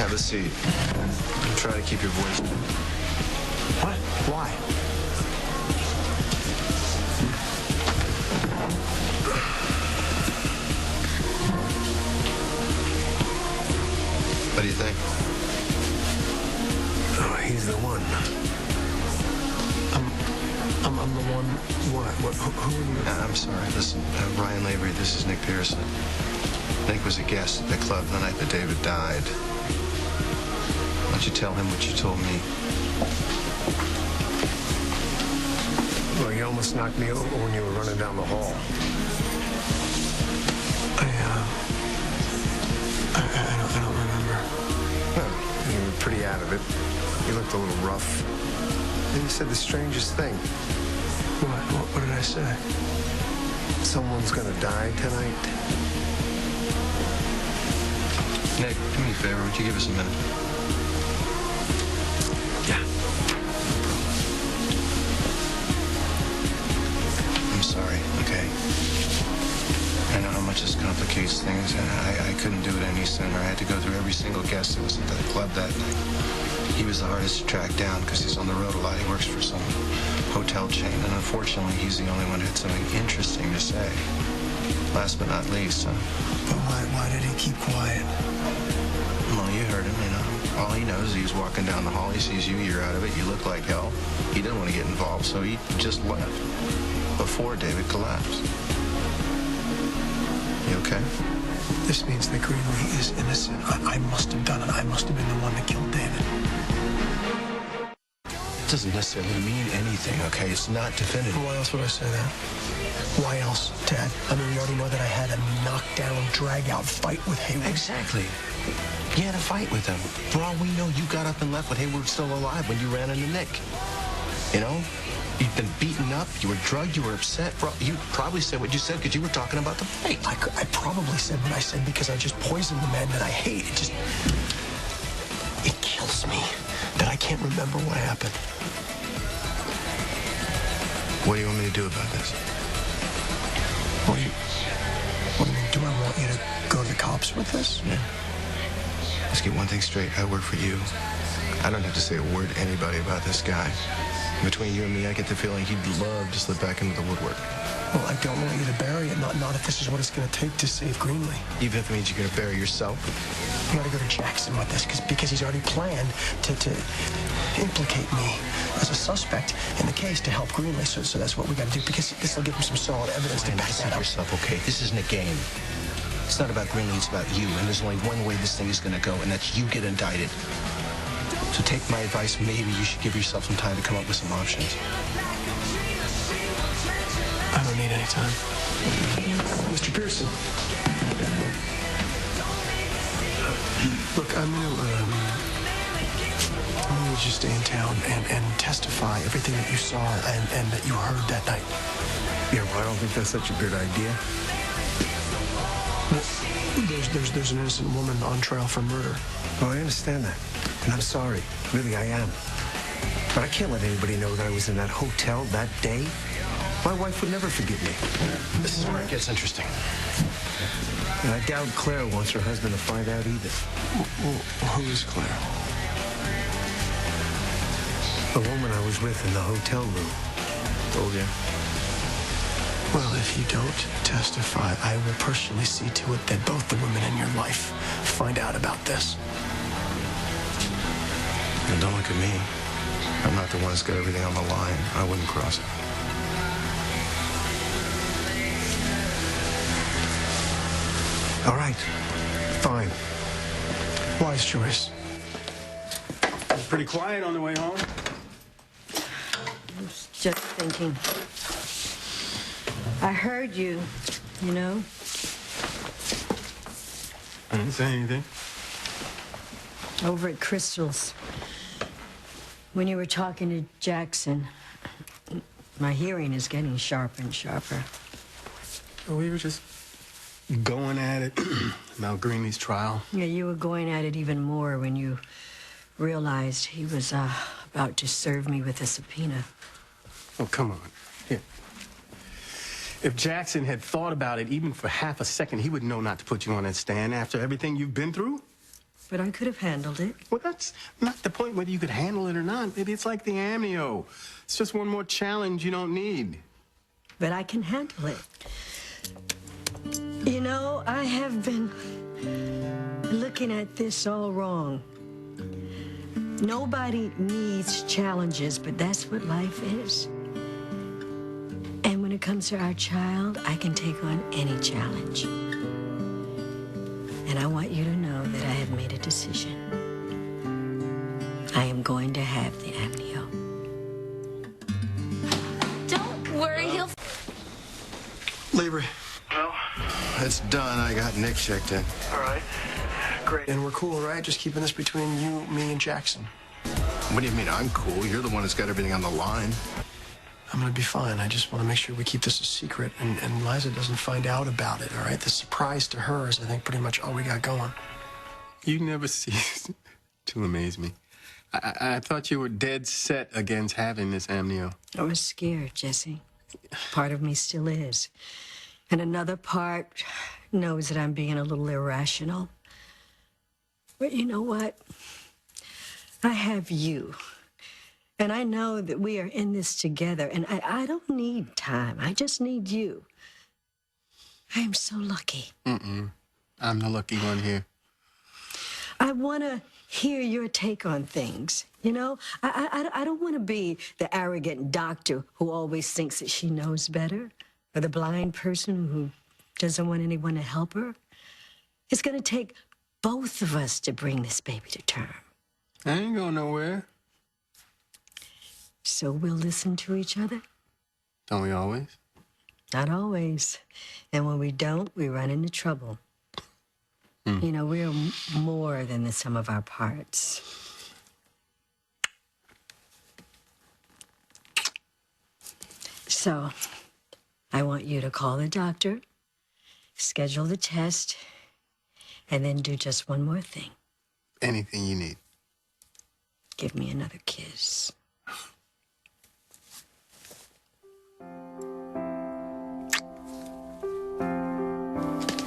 Have a seat. Try to keep your voice down. What? Why? What do you think? Oh, he's the one. I'm the one. What? Who are you? I'm sorry. Listen, Ryan Lavery, this is Nick Pearson. Nick was a guest at the club the night that David died. Why don't you tell him what you told me? Well, you almost knocked me over when you were running down the hall. I don't remember. Well, you were pretty out of it. You looked a little rough. And you said the strangest thing. What did I say? Someone's gonna die tonight. Nick, do me a favor. Would you give us a minute? Yeah. I'm sorry, okay? I know how much this complicates things, and I couldn't do it any sooner. I had to go through every single guest that was at the club that night. He was the hardest to track down because he's on the road a lot. He works for some hotel chain, and unfortunately, he's the only one who had something interesting to say. Last but not least, But why did he keep quiet? Well, you heard him, you know. All he knows is he was walking down the hall. He sees you, you're out of it. You look like hell. He didn't want to get involved, so he just left before David collapsed. You okay? This means that Greenlee is innocent. I must have done it. I must have been the one that killed David. It doesn't necessarily mean anything, okay? It's not definitive. Why else would I say that? Why else, Dad? I mean, you already know that I had a knockdown, drag-out fight with Hayward. Exactly. You had a fight with him. For all we know, you got up and left with Hayward still alive when you ran into Nick. You know? You'd been beaten up, you were drugged, you were upset. You probably said what you said because you were talking about the fight. I probably said what I said because I just poisoned the man that I hate. It kills me that I can't remember what happened. What do you want me to do about this? What do you mean? Do I want you to go to the cops with this? Yeah. Let's get one thing straight. I work for you. I don't have to say a word to anybody about this guy. Between you and me, I get the feeling he'd love to slip back into the woodwork. Well, I don't want you to bury it. Not if this is what it's going to take to save Greenlee. Even if it means you're going to bury yourself? You got to go to Jackson with this because he's already planned to implicate me as a suspect in the case to help Greenlee. So that's what we got to do because this will give him some solid evidence to back that up. Yourself, okay? This isn't a game. It's not about Greenlee, it's about you. And there's only one way this thing is going to go, and that's you get indicted. So take my advice, maybe you should give yourself some time to come up with some options. I don't need any time. Mr. Pearson. Look, I'm gonna just stay in town and testify everything that you saw and that you heard that night. Yeah, well, I don't think that's such a good idea. There's an innocent woman on trial for murder. Oh, I understand that. And I'm sorry. Really, I am. But I can't let anybody know that I was in that hotel that day. My wife would never forgive me. This is where it gets interesting. And I doubt Claire wants her husband to find out either. Well, who is Claire? The woman I was with in the hotel room. Told you. Well, if you don't testify, I will personally see to it that both the women in your life find out about this. And don't look at me. I'm not the one that's got everything on the line. I wouldn't cross it. All right. Fine. Wise choice. It was pretty quiet on the way home. I was just thinking. I heard you, you know. I didn't say anything. Over at Krystal's. When you were talking to Jackson, my hearing is getting sharper and sharper. We were just going at it about Greenlee's trial. Yeah, you were going at it even more when you realized he was about to serve me with a subpoena. Oh, come on. Here. If Jackson had thought about it even for half a second, he would know not to put you on that stand after everything you've been through. but I could have handled it. Well, that's not the point whether you could handle it or not. Maybe it's like the amnio. It's just one more challenge you don't need. But I can handle it. You know, I have been looking at this all wrong. Nobody needs challenges, but that's what life is. And when it comes to our child, I can take on any challenge. And I want you to know that I have made a decision. I am going to have the amnio. Don't worry, he'll... Labor. Well, it's done. I got Nick checked in. All right. Great. And we're cool, right? Just keeping this between you, me, and Jackson. What do you mean I'm cool? You're the one that's got everything on the line. I'm gonna be fine. I just want to make sure we keep this a secret and Liza doesn't find out about it, all right? The surprise to her is, I think, pretty much all we got going. You never cease to amaze me. I thought you were dead set against having this amnio. I was scared, Jesse. Part of me still is. And another part knows that I'm being a little irrational. But you know what? I have you. And I know that we are in this together. And I don't need time. I just need you. I am so lucky. I'm the lucky one here. I want to hear your take on things. You know, I don't want to be the arrogant doctor who always thinks that she knows better, or the blind person who doesn't want anyone to help her. It's going to take both of us to bring this baby to term. I ain't going nowhere. So we'll listen to each other? Don't we always? Not always. And when we don't, we run into trouble. You know, we're more than the sum of our parts. So, I want you to call the doctor, schedule the test, and then do just one more thing. Anything you need. Give me another kiss.